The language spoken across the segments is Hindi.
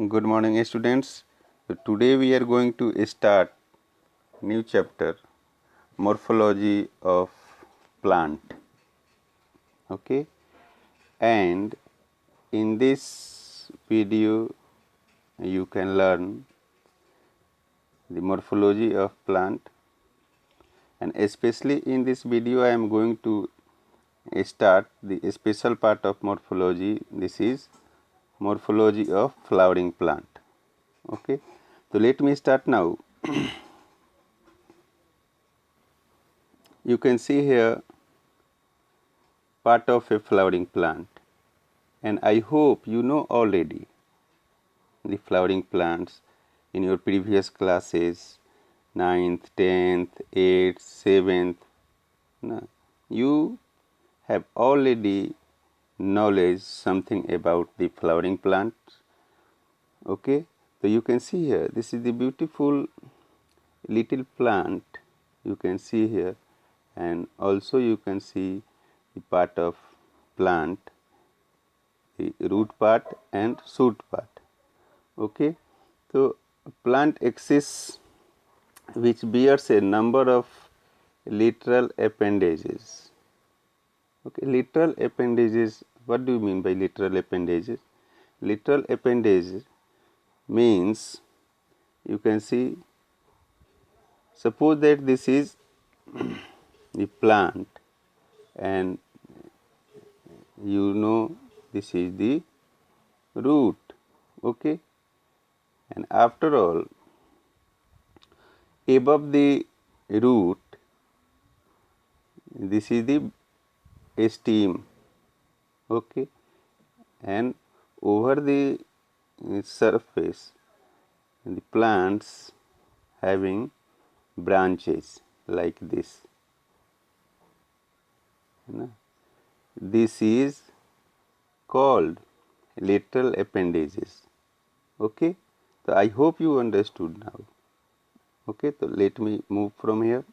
Good morning, students. Today we are going to start new chapter, morphology of plant. Okay, and in this video you can learn the morphology of plant, and especially in this video I am going to start the special part of morphology. This is morphology of flowering plant. Okay, so let me start now. You can see here part of a flowering plant, and I hope you know already the flowering plants in your previous classes, 9th, 10th, 8th, 7th. You have already knowledge something about the flowering plants. Okay, so you can see here, this is the beautiful little plant you can see here, and also you can see the part of plant, the root part and shoot part. Okay, so plant axis which bears a number of lateral appendages. Okay, lateral appendages, what do you mean by lateral appendages? Lateral appendages means, you can see, suppose that this is the plant and you know this is the root. Okay, and after all, above the root, this is the stem. Okay, and over the surface, the plants having branches like this. This is called lateral appendages. Okay, so I hope you understood now. Okay, so let me move from here.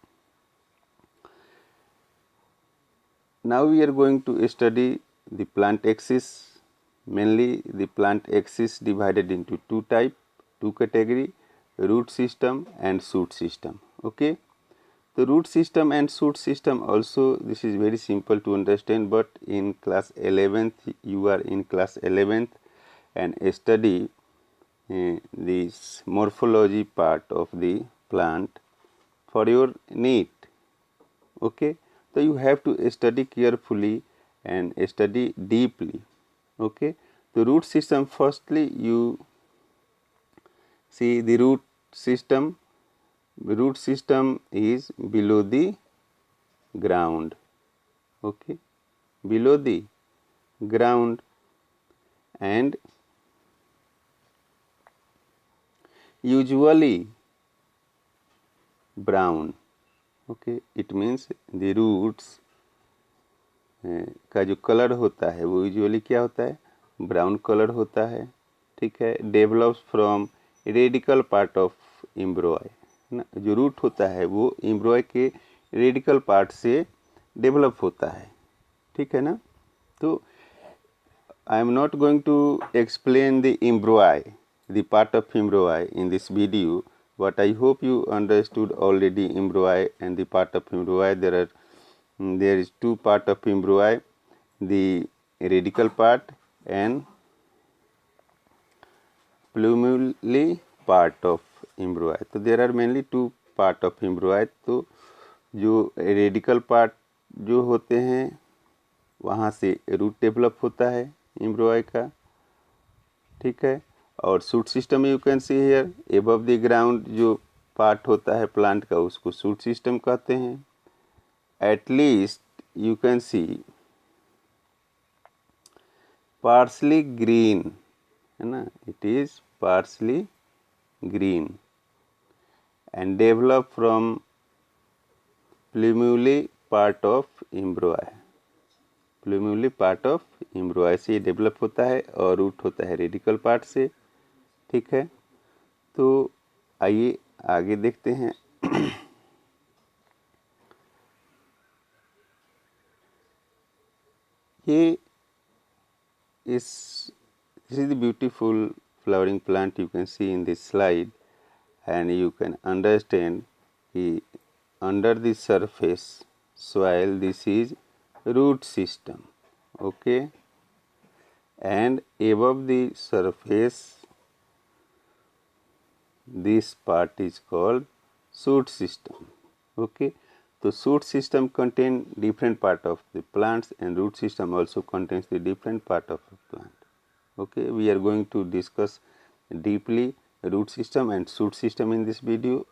Now we are going to study the plant axis. Mainly the plant axis divided into two category, root system and shoot system. Okay, the root system and shoot system also, this is very simple to understand, but in class 11th, you are in class 11th and study this morphology part of the plant for your NEET. Okay, so you have to study carefully and study deeply. Okay, the root system, firstly you see the root system. Root system is below the ground. Okay, below the ground, and usually brown. Okay, it means the roots का जो कलर होता है वो यूजुअली क्या होता है, ब्राउन कलर होता है. ठीक है, develops from radical part of एम्ब्रॉय ना. जो रूट होता है वो एम्ब्रॉय के रेडिकल पार्ट से डेवलप होता है. ठीक है ना. तो I am not going to explain the embryo, the part of embryo in this video, but I hope you understood already embryo and the part of embryo. There is two part of embryo, the radical part and plumule part of embryo. तो there are mainly two part of embryo. तो जो radical part जो होते हैं वहाँ से रूट डेवलप होता है एम्ब्रॉय का. ठीक है, और shoot system you can see here, above the ground जो पार्ट होता है प्लांट का उसको शूट सिस्टम कहते हैं. At least you can see parsley green, है ना, it is parsley green and develop from plumule part of embryo. Plumule part of embryo से डेवलप होता है और रूट होता है रेडिकल पार्ट से. ठीक है, तो आइए आगे देखते हैं. ये इस this is the beautiful flowering plant you can see in this slide, and you can understand कि under the surface soil this is root system, okay, and above the surface this part is called shoot system, okay. So shoot system contain different part of the plants, and root system also contains the different part of the plant, okay. We are going to discuss deeply root system and shoot system in this video.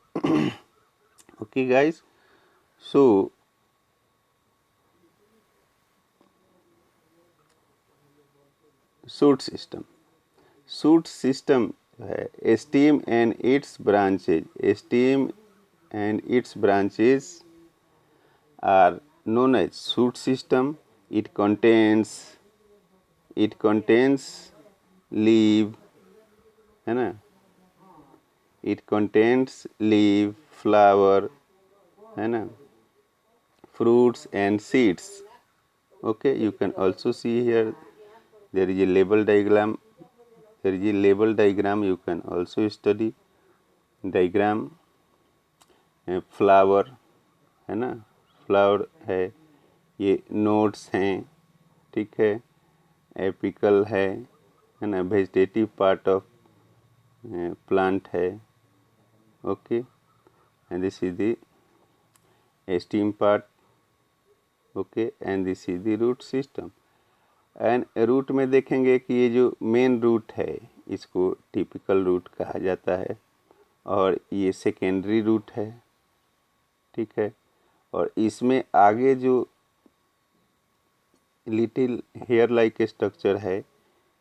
Okay guys, so shoot system है stem and its branches are known as shoot system. It contains leaf, है ना, it contains leaf, flower, है ना, fruits and seeds, okay. You can also see here there is a label diagram. You can also study diagram. Flower है ना, फ्लावर है, ये नोट्स हैं, ठीक है, एपिकल है ना, वेजिटेटिव पार्ट ऑफ प्लांट है, okay, and this is the stem part, okay, and this is the root system. And root में देखेंगे कि ये जो मेन रूट है इसको टिपिकल रूट कहा जाता है, और ये सेकेंडरी रूट है, ठीक है, और इसमें आगे जो लिटिल हेयर लाइक स्ट्रक्चर है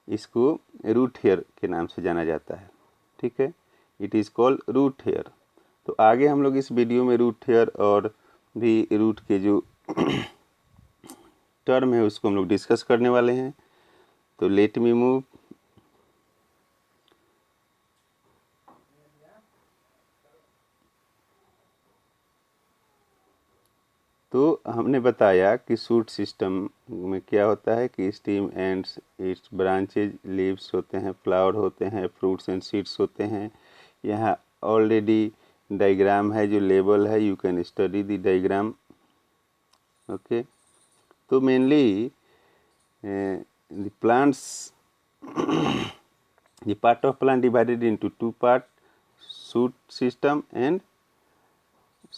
इसको रूट हेयर के नाम से जाना जाता है, ठीक है, it is called root hair. तो आगे हम लोग इस वीडियो में रूट हेयर और भी रूट के जो टर्म है उसको हम लोग डिस्कस करने वाले हैं. तो लेट मी मूव. तो हमने बताया कि शूट सिस्टम में क्या होता है कि steam ends, it's branches, leaves होते हैं, फ्लावर होते हैं, फ्रूट्स एंड सीड्स होते हैं. यहाँ ऑलरेडी डायग्राम है जो लेबल है, you can study the diagram, okay. तो mainly the plants, the part of plant divided into two part, shoot system and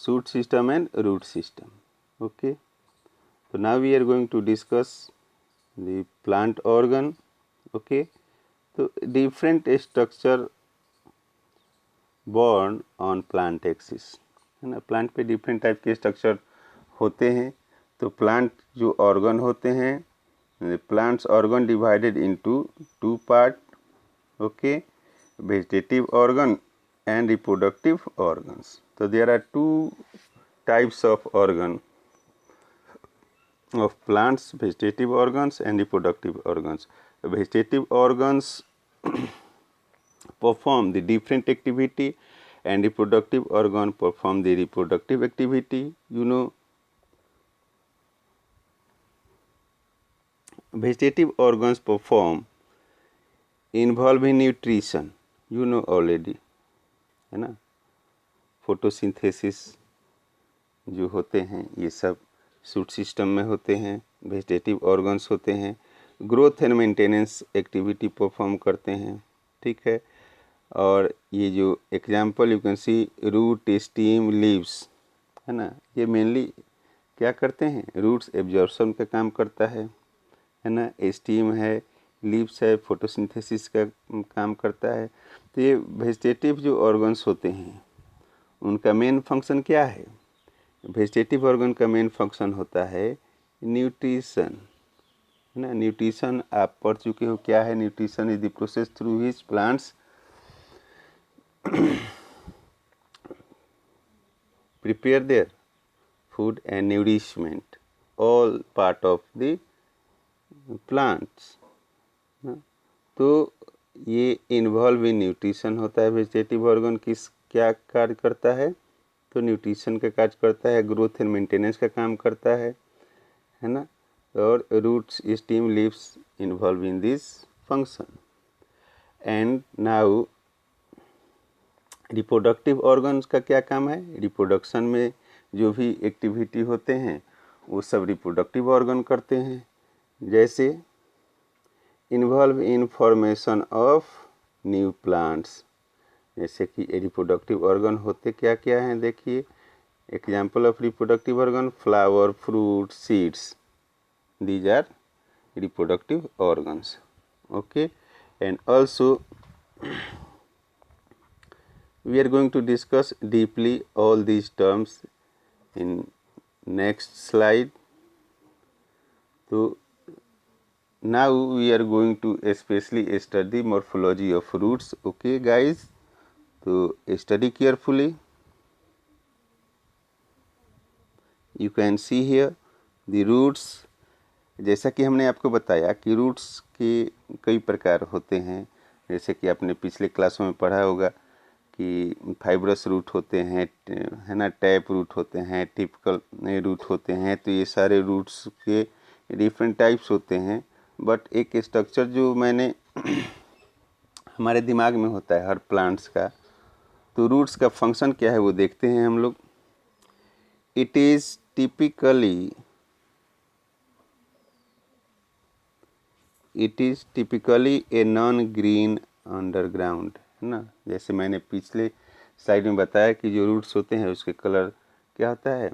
root system, okay. So now we are going to discuss the plant organ, okay. तो different structure born on plant axis, है ना, प्लांट पे डिफरेंट टाइप के स्ट्रक्चर होते हैं. तो प्लांट जो ऑर्गन होते हैं, plants organ divided into two part, okay, vegetative organ and reproductive organs. So there are two types of organ of plants: vegetative organs and reproductive organs. Vegetative organs perform the different activity, and reproductive organ perform the reproductive activity. You know, vegetative organs involve in nutrition, you know already, है ना, फोटोसिंथेसिस जो होते हैं ये सब शूट सिस्टम में होते हैं. वेजिटेटिव ऑर्गन्स होते हैं, growth and maintenance activity perform करते हैं, ठीक है. और ये जो example you can see, root, stem, leaves, है ना, ये मेनली क्या करते हैं, रूट्स एब्जॉर्प्शन का काम करता है ना, स्टीम है, लीव्स है, फोटोसिंथेसिस का काम करता है. तो ये वेजिटेटिव जो ऑर्गन्स होते हैं उनका मेन फंक्शन क्या है. वेजिटेटिव ऑर्गन का मेन फंक्शन होता है न्यूट्रिशन, है ना. न्यूट्रिशन आप पढ़ चुके हो, क्या है nutrition? Is the process through which plants prepare their food and nourishment, all part of the plants. तो ये इन्वॉल्व इन न्यूट्रिशन होता है. वेजिटेटिव ऑर्गन किस क्या कार्य करता है? तो न्यूट्रिशन का कार्य करता है, ग्रोथ एंड मेंटेनेंस का काम करता है ना. और roots, stem, leaves involve in this function. And now reproductive organs का क्या काम है? रिप्रोडक्शन में जो भी एक्टिविटी होते हैं वो सब रिप्रोडक्टिव ऑर्गन करते हैं, जैसे involve in formation of new plants. जैसे कि रिप्रोडक्टिव ऑर्गन होते क्या क्या हैं, देखिए example of reproductive organ, flower, fruit, seeds, these are reproductive organs. Okay, and also we are going to discuss deeply all these terms in next slide. So now we are going to especially study morphology of roots. Okay guys, so study carefully. You can see here the roots. जैसा कि हमने आपको बताया कि रूट्स के कई प्रकार होते हैं, जैसे कि आपने पिछले क्लासों में पढ़ा होगा कि फाइब्रस रूट होते हैं, है ना, टैप रूट होते हैं, टिपिकल रूट होते हैं। तो ये सारे रूट्स के डिफरेंट टाइप्स होते हैं, बट एक स्ट्रक्चर जो मैंने हमारे दिमाग में होता है हर प्लांट्स का, तो रूट्स का फंक्शन क्या है वो देखते हैं हम लोग। It is typically a non green underground, है ना। जैसे मैंने पिछले स्लाइड में बताया कि जो रूट्स होते हैं उसके कलर क्या होता है,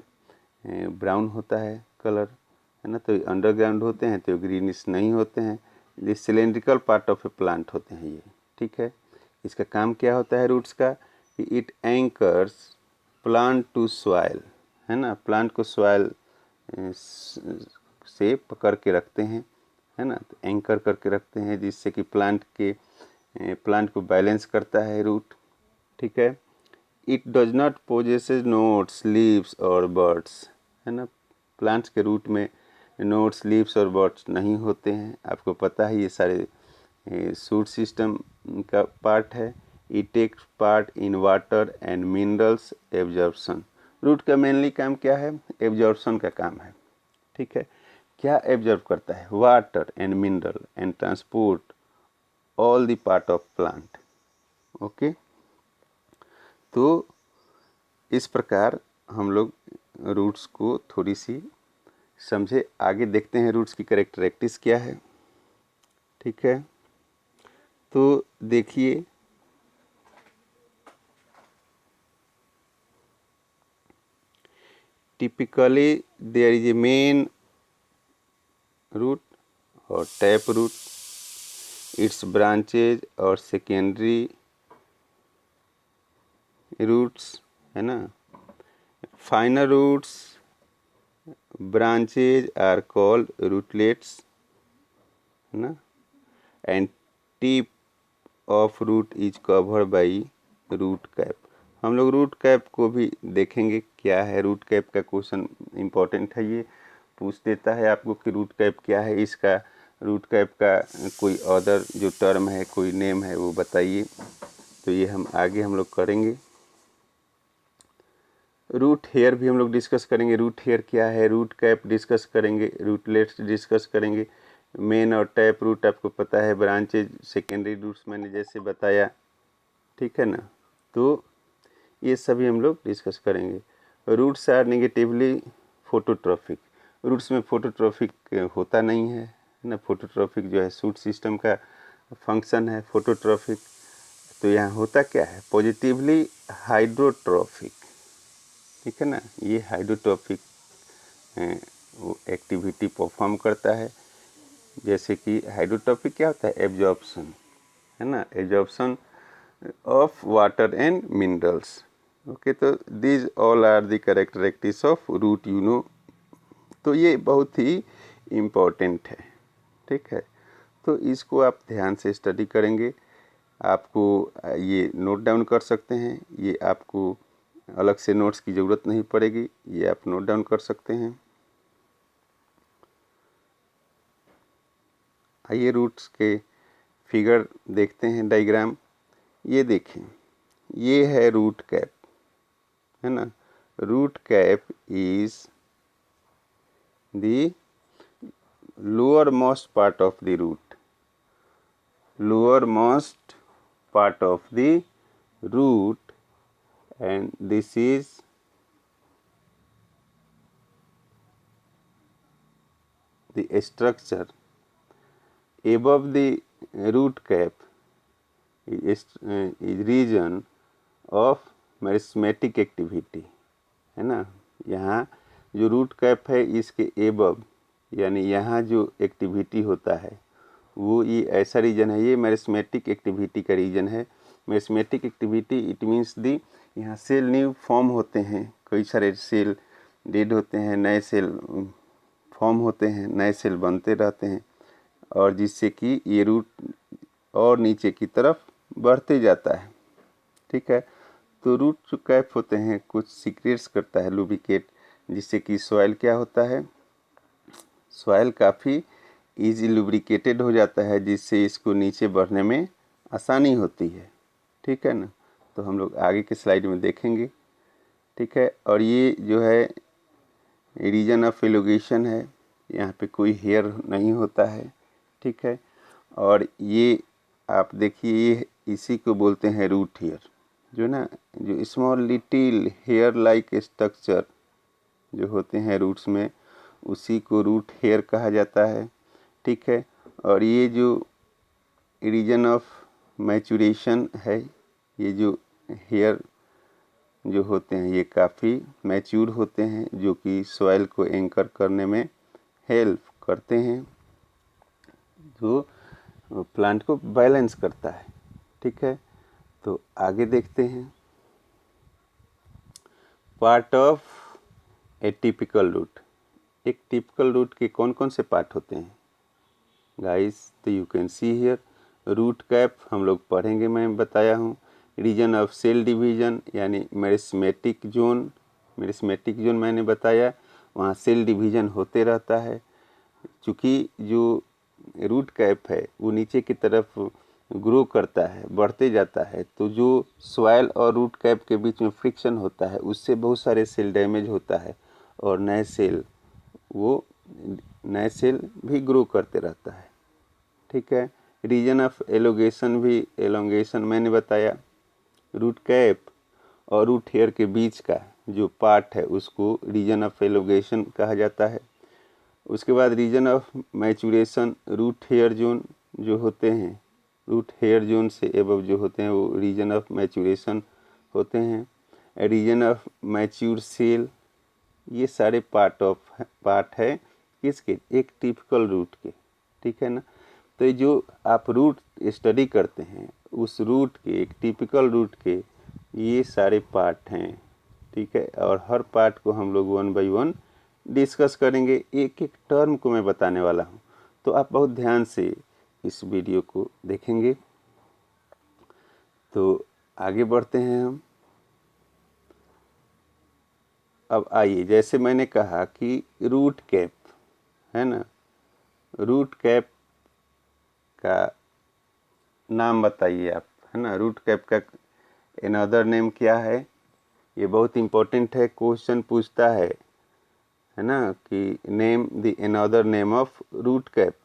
ब्राउन होता है कलर, है ना। तो अंडरग्राउंड होते हैं तो ग्रीनिश नहीं होते हैं, ये cylindrical part of A plant होते हैं ये, ठीक है। इसका काम क्या होता है रूट्स का कि it anchors plant to soil, है ना, प्लांट को सॉइल से पकड़ के रखते हैं, है ना, तो एंकर करके रखते हैं, जिससे कि प्लांट को बैलेंस करता है रूट, ठीक है। It does not possesses notes, leaves और बर्ड्स, है ना। प्लांट्स के रूट में नोट्स, लीव्स और बर्ड्स नहीं होते हैं, आपको पता है ये सारे शूट सिस्टम का पार्ट है। It takes part in water and minerals absorption. Root का मेनली काम क्या है? एब्जॉर्प्शन का काम है, ठीक है। क्या एब्जॉर्ब करता है? Water and mineral and transport all the part of plant. Okay, तो इस प्रकार हम लोग रूट्स को थोड़ी सी समझे। आगे देखते हैं रूट्स की कैरेक्टरिस्टिक्स क्या है, ठीक है। तो देखिए typically there is a main root और टैप रूट, इट्स ब्रांचेज और सेकेंडरी रूट्स, है ना। Final roots branches are called rootlets, है ना, and tip of root is covered by root cap. हम लोग रूट कैप को भी देखेंगे क्या है। रूट कैप का क्वेश्चन इम्पोर्टेंट है, ये पूछ देता है आपको कि रूट कैप क्या है, इसका रूट कैप का कोई अदर जो टर्म है, कोई नेम है वो बताइए। तो ये हम लोग करेंगे। रूट हेयर भी हम लोग डिस्कस करेंगे, रूट हेयर क्या है, रूट कैप डिस्कस करेंगे, रूटलेट्स डिस्कस करेंगे। मेन और टैप रूट आपको पता है, ब्रांचेज सेकेंडरी रूट्स मैंने जैसे बताया, ठीक है ना। तो ये सभी हम लोग डिस्कस करेंगे। Roots are negatively phototrophic. Roots में फोटोट्रॉफिक होता नहीं है ना। फोटोट्रॉफिक जो है शूट सिस्टम का फंक्शन है फोटोट्रॉफिक। तो यहाँ होता क्या है? पॉजिटिवली हाइड्रोट्रॉफिक, ठीक है ना। ये हाइड्रोट्रॉफिक वो एक्टिविटी परफॉर्म करता है। जैसे कि हाइड्रोट्रॉफिक क्या होता है? एब्जॉर्प्शन, है ना, absorption of water and minerals. Okay, तो these all are the characteristics of root, you know. तो ये बहुत ही इम्पोर्टेंट है, ठीक है। तो इसको आप ध्यान से स्टडी करेंगे। आपको ये नोट डाउन कर सकते हैं, ये आपको अलग से नोट्स की ज़रूरत नहीं पड़ेगी, ये आप नोट डाउन कर सकते हैं। आइए रूट्स के फिगर देखते हैं, डायग्राम। ये देखें, ये है रूट कैप, है ना। Root cap is the lower most part of the root. lowermost part of the root, and this is the structure. Above the root cap is region of meristematic activity, है ना। यहाँ जो रूट कैप है इसके एबव यानी यहाँ जो एक्टिविटी होता है वो ये ऐसा रीजन है, ये मेरिस्मेटिक एक्टिविटी का रीजन है। Meristematic activity it means the यहाँ सेल न्यू फॉर्म होते हैं, कई सारे सेल डेड होते हैं, नए सेल फॉर्म होते हैं, नए सेल बनते रहते हैं, और जिससे कि ये रूट और नीचे की तरफ बढ़ते जाता है। ठीक है, तो रूट जो कैप होते हैं कुछ सीक्रेट्स करता है लुब्रिकेट, जिससे कि सॉइल क्या होता है, सॉइल काफ़ी इजी लुब्रिकेटेड हो जाता है, जिससे इसको नीचे बढ़ने में आसानी होती है। ठीक है ना, तो हम लोग आगे के स्लाइड में देखेंगे। ठीक है, और ये जो है रीजन ऑफ एलोगेशन है, यहाँ पे कोई हेयर नहीं होता है। ठीक है, और ये आप देखिए ये इसी को बोलते हैं रूट हेयर, जो ना जो small little hair like structure जो होते हैं रूट्स में, उसी को रूट हेयर कहा जाता है। ठीक है, और ये जो रीजन ऑफ मैचुरेशन है, ये जो हेयर जो होते हैं ये काफ़ी मैच्योर होते हैं, जो कि सॉइल को एंकर करने में हेल्प करते हैं, जो प्लांट को बैलेंस करता है। ठीक है, तो आगे देखते हैं। Part of a typical root, एक टिपिकल रूट के कौन कौन से पार्ट होते हैं गाइस, तो you can see here root cap हम लोग पढ़ेंगे, मैं बताया हूँ। रीजन ऑफ सेल डिवीजन यानी मेरिस्मेटिक जोन, मेरिस्मेटिक जोन मैंने बताया, वहाँ सेल डिवीजन होते रहता है। चूँकि जो रूट कैप है वो नीचे की तरफ ग्रो करता है, बढ़ते जाता है, तो जो सॉइल और रूट कैप के बीच में फ्रिक्शन होता है उससे बहुत सारे सेल डैमेज होता है, और नए सेल भी ग्रो करते रहता है। ठीक है, रीजन ऑफ एलोगेशन भी, एलोंगेशन मैंने बताया, रूट कैप और रूट हेयर के बीच का जो पार्ट है उसको रीजन ऑफ एलोगेशन कहा जाता है। उसके बाद region of maturation, root hair zone जो होते हैं, रूट हेयर जोन से एबव जो होते हैं वो रीजन ऑफ मैचुरेशन होते हैं। रीजन ऑफ मैच्योर सेल, ये सारे पार्ट है किसके, एक टिपिकल रूट के। ठीक है ना, तो जो आप रूट स्टडी करते हैं उस रूट के, एक टिपिकल रूट के ये सारे पार्ट हैं। ठीक है, और हर पार्ट को हम लोग 1 बाय 1 डिस्कस करेंगे, एक एक टर्म को मैं बताने वाला हूँ, तो आप बहुत ध्यान से इस वीडियो को देखेंगे। तो आगे बढ़ते हैं हम। अब आइए, जैसे मैंने कहा कि रूट कैप है ना, रूट कैप का नाम बताइए आप, है ना। रूट कैप का अनदर नेम क्या है, ये बहुत इम्पोर्टेंट है, क्वेश्चन पूछता है ना, कि name the another name of root cap,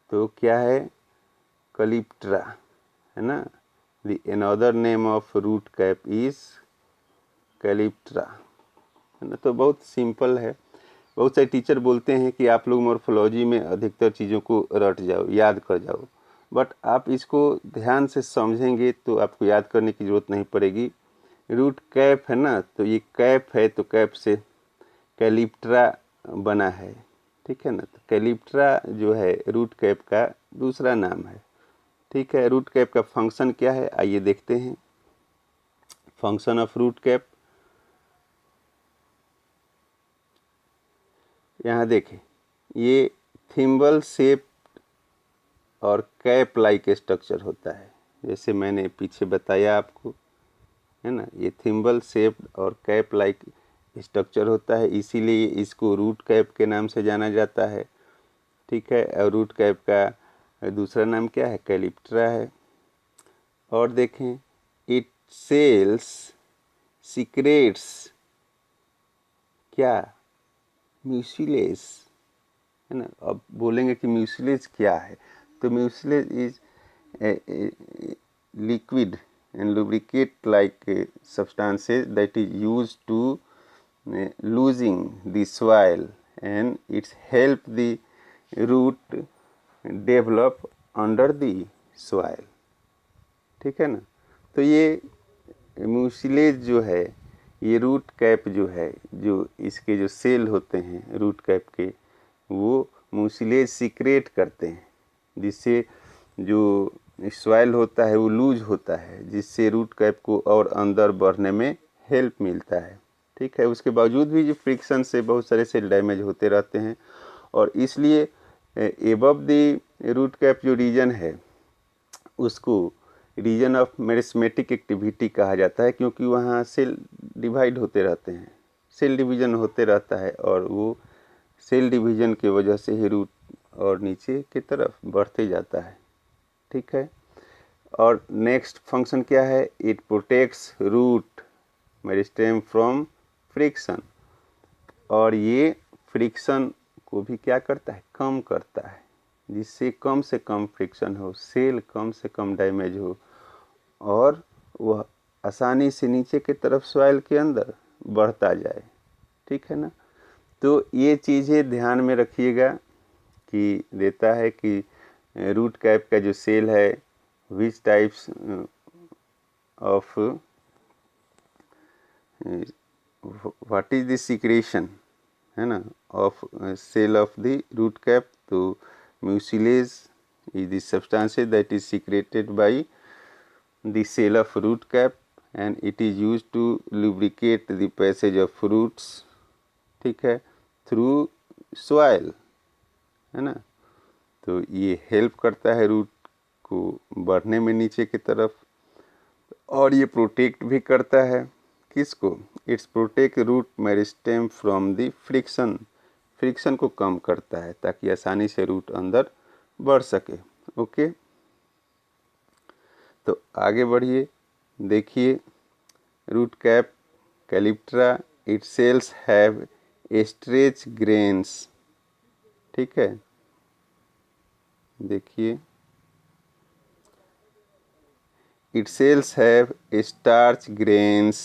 तो क्या है, कलिप्ट्रा, है ना। The another name of root cap is calyptra, है ना। तो बहुत सिंपल है, बहुत सारे टीचर बोलते हैं कि आप लोग मॉर्फोलॉजी में अधिकतर चीज़ों को रट जाओ, याद कर जाओ, बट आप इसको ध्यान से समझेंगे तो आपको याद करने की ज़रूरत नहीं पड़ेगी। रूट कैप है ना, तो ये कैप है, तो कैप से कैलिप्ट्रा बना है। ठीक है ना, तो कैलिप्ट्रा जो है रूट कैप का दूसरा नाम है। ठीक है, रूट कैप का फंक्शन क्या है, आइए देखते हैं। फंक्शन ऑफ रूट कैप, यहाँ देखें, ये थिम्बल शेप और कैप लाइक स्ट्रक्चर होता है, जैसे मैंने पीछे बताया आपको, है ना। ये थिम्बल शेप और कैप लाइक स्ट्रक्चर होता है, इसीलिए इसको रूट कैप के नाम से जाना जाता है। ठीक है, और रूट कैप का दूसरा नाम क्या है, कैलिप्ट्रा है। और देखें, इट सेल्स सीक्रेट्स क्या, म्यूसिलेज, है ना। अब बोलेंगे कि म्यूसिलेज क्या है, तो mucilage is a liquid and lubricate like substances that is used to losing the soil and it's help the root develop under the soil. ठीक है ना. तो ये म्यूसिलेज जो है, ये रूट कैप जो है, जो इसके जो सेल होते हैं रूट कैप के, वो म्यूसिलेज सीक्रेट करते हैं, जिससे जो सॉइल होता है वो लूज होता है, जिससे रूट कैप को और अंदर बढ़ने में हेल्प मिलता है. ठीक है. उसके बावजूद भी जो फ्रिक्शन से बहुत सारे सेल डैमेज होते रहते हैं, और इसलिए एबव द रूट कैप जो रीजन है उसको रीजन ऑफ मेरिस्मेटिक एक्टिविटी कहा जाता है, क्योंकि वहाँ सेल डिवाइड होते रहते हैं, सेल डिवीजन होते रहता है, और वो सेल डिवीजन की वजह से ही रूट और नीचे की तरफ बढ़ते जाता है. ठीक है. और नेक्स्ट फंक्शन क्या है? It protects root meristem from friction, और ये फ्रिक्शन को भी क्या करता है? कम करता है, जिससे कम से कम फ्रिक्शन हो, सेल कम से कम डैमेज हो, और वह आसानी से नीचे की तरफ सॉइल के अंदर बढ़ता जाए. ठीक है ना. तो ये चीज़ें ध्यान में रखिएगा कि देता है कि रूट कैप का जो सेल है which types of what is the secretion, है ना, of cell of the root cap. तो mucilage is the substances that is secreted by the cell of root cap and it is used to lubricate the passage of roots. ठीक है. through soil, है ना. तो ये हेल्प करता है रूट को बढ़ने में नीचे की तरफ, और ये प्रोटेक्ट भी करता है किसको? Its protect root meristem from the friction, friction को कम करता है ताकि आसानी से रूट अंदर बढ़ सके. ओके. तो आगे बढ़िए, देखिए root cap calyptra it cells have starch grains. ठीक है. देखिए its cells have starch grains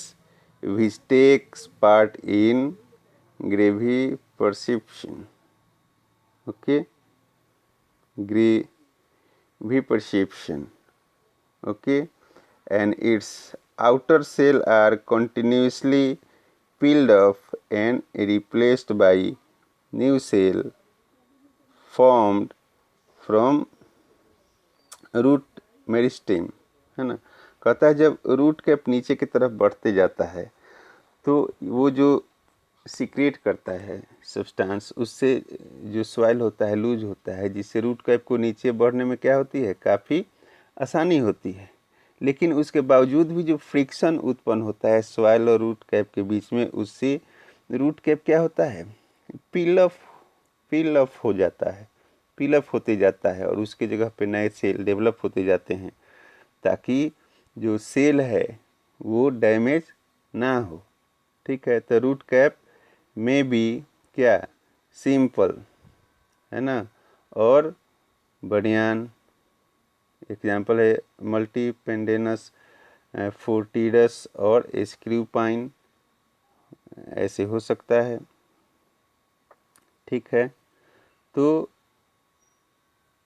which takes part in gravity perception. Okay, gravity perception. Okay, and its outer cell are continuously peeled off and replaced by new cell formed from root meristem, है ना. कहता है जब रूट कैप नीचे की तरफ बढ़ते जाता है तो वो जो सीक्रेट करता है सब्सटेंस, उससे जो सॉइल होता है लूज होता है, जिससे रूट कैप को नीचे बढ़ने में क्या होती है? काफ़ी आसानी होती है. लेकिन उसके बावजूद भी जो फ्रिक्शन उत्पन्न होता है सॉइल और रूट कैप के बीच में, उससे रूट कैप क्या होता है? पील ऑफ हो जाता है, पील अप होते जाता है, और उसके जगह पे नए सेल डेवलप होते जाते हैं, ताकि जो सेल है वो डैमेज ना हो. ठीक है. तो रूट कैप में भी क्या सिंपल, है ना, और बढ़ियान. एग्जाम्पल है मल्टीपेंडेनस, फोर्टिडस और स्क्रूपाइन, ऐसे हो सकता है. ठीक है. तो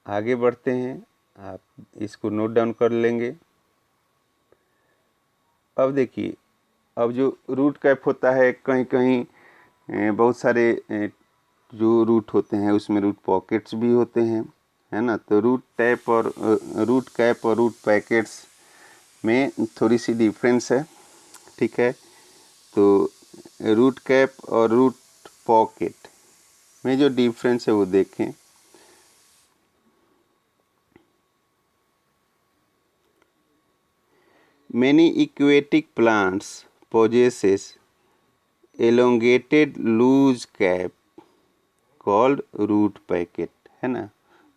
आगे बढ़ते हैं, आप इसको नोट डाउन कर लेंगे. अब देखिए, अब जो रूट कैप होता है, कहीं कहीं बहुत सारे जो रूट होते हैं उसमें रूट पॉकेट्स भी होते हैं, है ना. तो रूट कैप और रूट पैकेट्स में थोड़ी सी डिफरेंस है. ठीक है. तो रूट कैप और रूट पॉकेट में जो डिफरेंस है वो देखें. Many aquatic plants possesses elongated loose cap called root packet, है ना.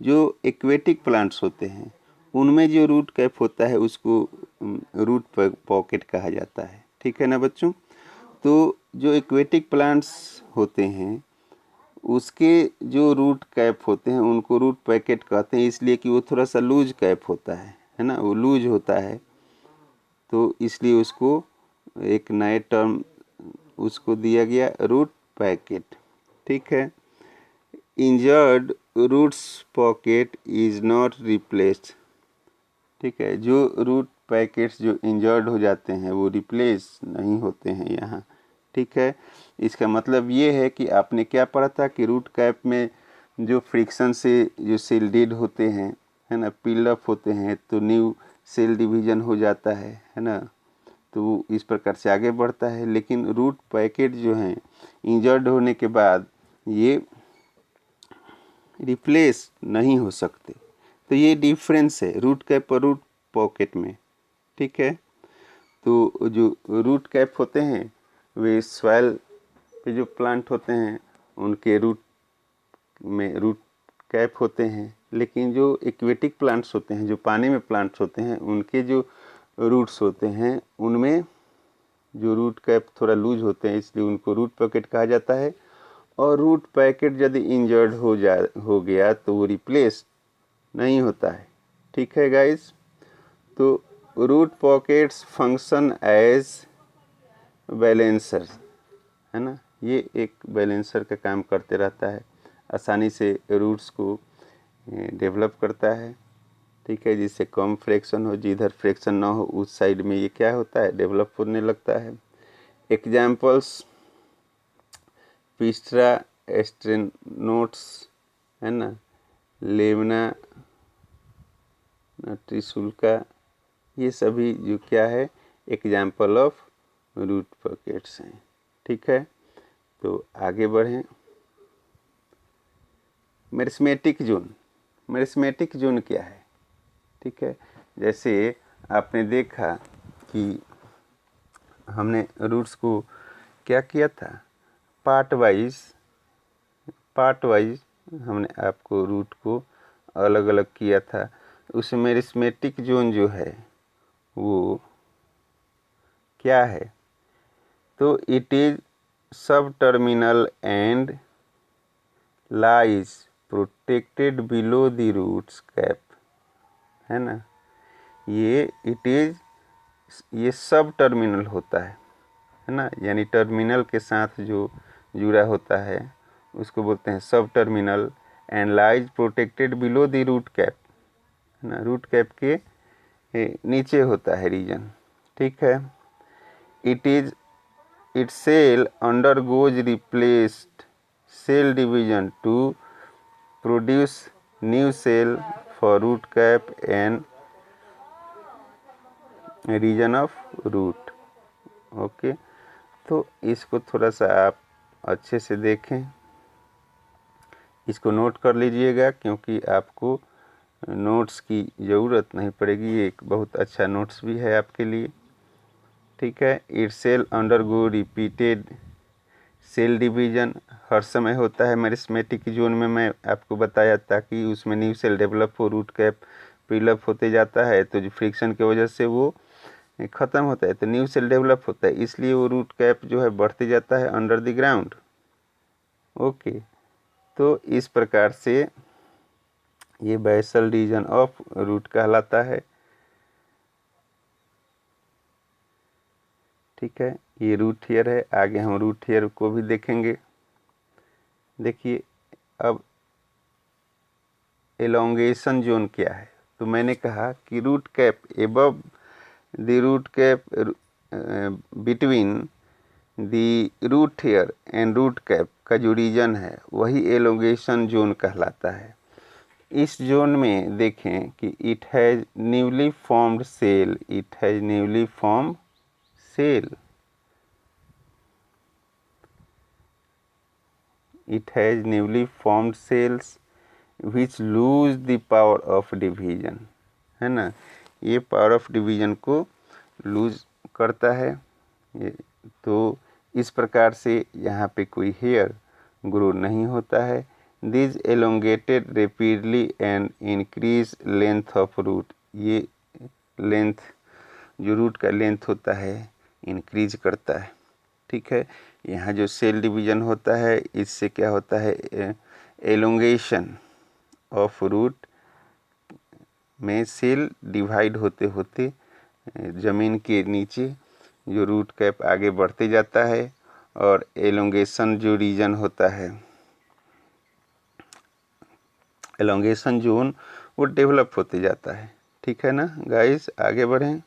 जो एक्वेटिक प्लांट्स होते हैं उनमें जो रूट कैप होता है उसको रूट पॉकेट कहा जाता है. ठीक है ना बच्चों. तो जो एक्वेटिक प्लांट्स होते हैं उसके जो रूट कैप होते हैं उनको रूट पैकेट कहते हैं, इसलिए कि वो थोड़ा सा लूज कैप होता है ना, वो लूज होता है, तो इसलिए उसको एक नए टर्म उसको दिया गया रूट पैकेट। ठीक है। Injured roots pocket is not replaced. ठीक है, जो रूट पैकेट्स जो इंजर्ड हो जाते हैं वो रिप्लेस नहीं होते हैं यहाँ। ठीक है, इसका मतलब ये है कि आपने क्या पढ़ा था कि रूट कैप में जो फ्रिक्शन से जो सेल डेड होते हैं, है ना, पिल अप होते हैं, तो न्यू सेल डिवीजन हो जाता है ना, तो वो इस प्रकार से आगे बढ़ता है। लेकिन रूट पैकेट जो हैं इंजर्ड होने के बाद ये रिप्लेस नहीं हो सकते, तो ये डिफरेंस है रूट कैप और रूट पॉकेट में। ठीक है, तो जो रूट कैप होते हैं वे सॉइल पे जो प्लांट होते हैं उनके रूट में रूट कैप होते हैं, लेकिन जो एक्वेटिक प्लांट्स होते हैं, जो पानी में प्लांट्स होते हैं, उनके जो रूट्स होते हैं उनमें जो रूट कैप थोड़ा लूज होते हैं, इसलिए उनको रूट पॉकेट कहा जाता है। और रूट पैकेट यदि इंजर्ड हो गया तो वो रिप्लेस नहीं होता है। ठीक है गाइस, तो root pockets function as balancer, है ना, ये एक बैलेंसर का काम करते रहता है, आसानी से रूट्स को डेवलप करता है। ठीक है, जिससे कम फ्रैक्शन हो, जिधर फ्रैक्शन ना हो उस साइड में ये क्या होता है, डेवलप होने लगता है। एग्जाम्पल्स पिस्ट्रा एस्ट्रेनोट्स, है ना, लेमना ट्रिसुल्का, ये सभी जो क्या है एग्जाम्पल ऑफ रूट पॉकेट्स हैं। ठीक है, तो आगे बढ़ें। मेरिस्मेटिक जोन, मेरिस्मेटिक जोन क्या है? ठीक है, जैसे आपने देखा कि हमने रूट्स को क्या किया था, पार्ट वाइज हमने आपको रूट को अलग अलग किया था। उस मेरिस्मेटिक जोन जो है वो क्या है, तो इट इज सब terminal and lies protected below the roots cap, है ना, ये सब टर्मिनल होता है ना, यानी टर्मिनल के साथ जो जुड़ा होता है उसको बोलते हैं sub terminal, and lies protected below the root cap, है ना, रूट कैप के नीचे होता है रीजन। ठीक है, it cell undergoes replaced cell division to produce new cell for root cap and region of root. Okay, तो इसको थोड़ा सा आप अच्छे से देखें, इसको नोट कर लीजिएगा क्योंकि आपको नोट्स की ज़रूरत नहीं पड़ेगी, ये एक बहुत अच्छा नोट्स भी है आपके लिए। ठीक है, it cell undergo repeated cell division हर समय होता है मेरिस्मेटिक जोन में, मैं आपको बताया था कि उसमें न्यू सेल डेवलप हो, रूट कैप पिलअप होते जाता है, तो जो फ्रिक्शन की वजह से वो ख़त्म होता है तो न्यू सेल डेवलप होता है, इसलिए वो रूट कैप जो है बढ़ते जाता है अंडर द ग्राउंड। ओके, तो इस प्रकार से ये बेसल रीजन ऑफ रूट कहलाता है। ठीक है, ये रूट हेयर है, आगे हम रूट हेयर को भी देखेंगे। देखिए अब एलोंगेशन जोन क्या है, तो मैंने कहा कि root cap above the root cap between the root hair and root cap का जो रीजन है वही एलोंगेशन जोन कहलाता है। इस जोन में देखें कि it has newly formed cell, it has newly formed cell, it has newly formed cells which lose the power of division, है ना, ये पावर ऑफ डिवीजन को लूज करता है। ये तो इस प्रकार से यहाँ पे कोई हेयर ग्रो नहीं होता है। This elongated rapidly and increase length of root, ये लेंथ जो रूट का लेंथ होता है इंक्रीज करता है। ठीक है। यहाँ जो सेल डिवीजन होता है, इससे क्या होता है, एलोंगेशन ऑफ रूट में सेल डिवाइड होते होते ज़मीन के नीचे जो रूट कैप आगे बढ़ते जाता है, और एलोंगेशन जो रीजन होता है, एलोंगेशन जोन, वो डेवलप होते जाता है। ठीक है ना गाइस, आगे बढ़ें।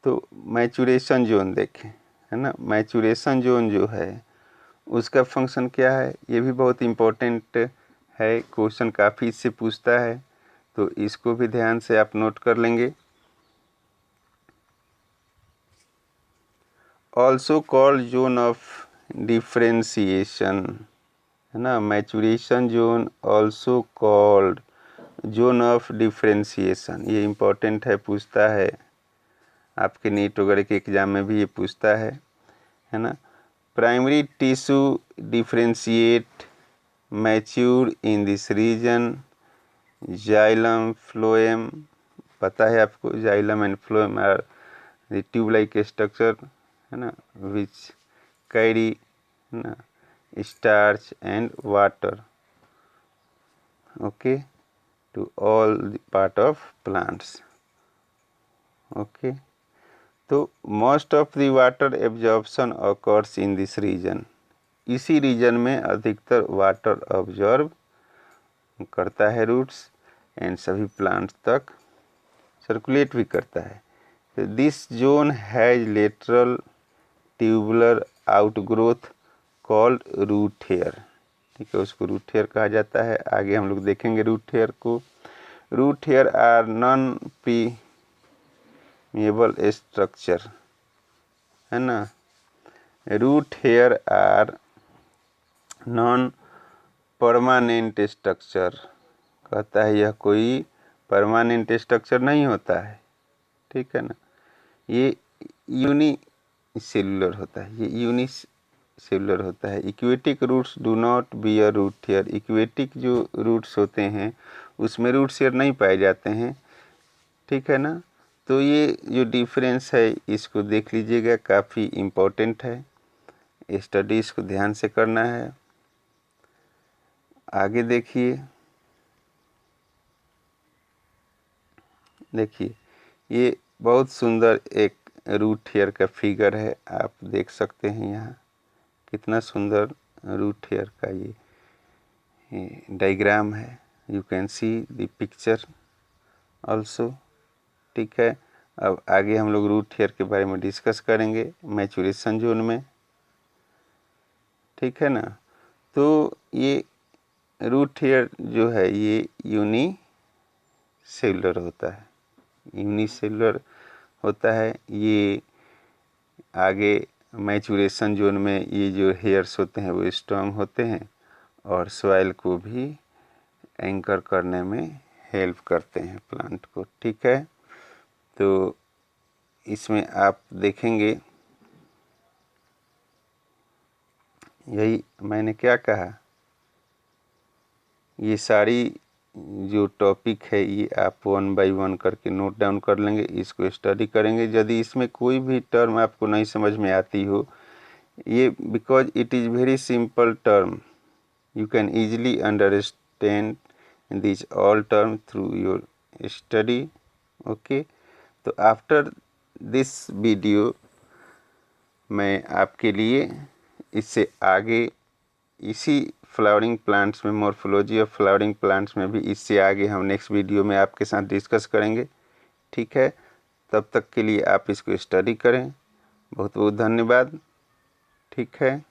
तो मैचुरेशन जोन देखें, है ना। मैचुरेशन जोन जो है उसका फंक्शन क्या है, ये भी बहुत इम्पोर्टेंट है, क्वेश्चन काफ़ी इससे पूछता है, तो इसको भी ध्यान से आप नोट कर लेंगे। Also called zone of differentiation, है ना। Maturation zone also called zone of differentiation, ये इम्पोर्टेंट है, पूछता है आपके नीट वगैरह के एग्ज़ाम में भी ये पूछता है ना। Primary tissue differentiate mature in this region, xylem phloem, पता है आपको, xylem and phloem are the tube like structure, है ना, विच कैरी, है ना, starch and water, okay, to all the part of plants, okay. तो most of the water absorption occurs in this region, इसी रीजन में अधिकतर वाटर ऑब्जॉर्व करता है रूट्स, एंड सभी प्लांट्स तक सर्कुलेट भी करता है। तो this zone has lateral tubular outgrowth called root hair, ठीक है, उसको रूट हेयर कहा जाता है। आगे हम लोग देखेंगे रूट हेयर को। Root hair are non permeable structure, है ना। Root hair are non permanent structure, कहता है यह कोई परमानेंट स्ट्रक्चर नहीं होता है, ठीक है ना। ये यूनिसेलुलर होता है, ये यूनिसेलुलर होता है। Aquatic roots do not bear root hair, aquatic जो रूट्स होते हैं उसमें रूट हेयर नहीं पाए जाते हैं, ठीक है ना। तो ये जो डिफरेंस है इसको देख लीजिएगा, काफ़ी इम्पोर्टेंट है, स्टडी इसको ध्यान से करना है। आगे देखिए, देखिए ये बहुत सुंदर एक रूट हेयर का फिगर है, आप देख सकते हैं यहाँ कितना सुंदर रूट हेयर का ये डायग्राम है। You can see the picture also, ठीक है। अब आगे हम लोग रूट हेयर के बारे में डिस्कस करेंगे मैचुरेशन जोन में, ठीक है ना। तो ये रूट हेयर जो है ये यूनिसेलुलर होता है, यूनिसेलुलर होता है। ये आगे मैचुरेशन जोन में ये जो हेयर्स होते हैं वो स्ट्रॉन्ग होते हैं और सॉइल को भी एंकर करने में हेल्प करते हैं प्लांट को, ठीक है। तो इसमें आप देखेंगे, यही मैंने क्या कहा, ये सारी जो टॉपिक है ये आप 1 बाय 1 करके नोट डाउन कर लेंगे, इसको स्टडी करेंगे। यदि इसमें कोई भी टर्म आपको नहीं समझ में आती हो, ये because it is very simple term, you can easily understand these all terms through your study, okay। तो आफ्टर दिस वीडियो मैं आपके लिए इससे आगे इसी फ्लावरिंग प्लांट्स में, मॉर्फोलॉजी ऑफ फ्लावरिंग प्लांट्स में भी इससे आगे हम नेक्स्ट वीडियो में आपके साथ डिस्कस करेंगे, ठीक है। तब तक के लिए आप इसको स्टडी करें। बहुत बहुत धन्यवाद, ठीक है।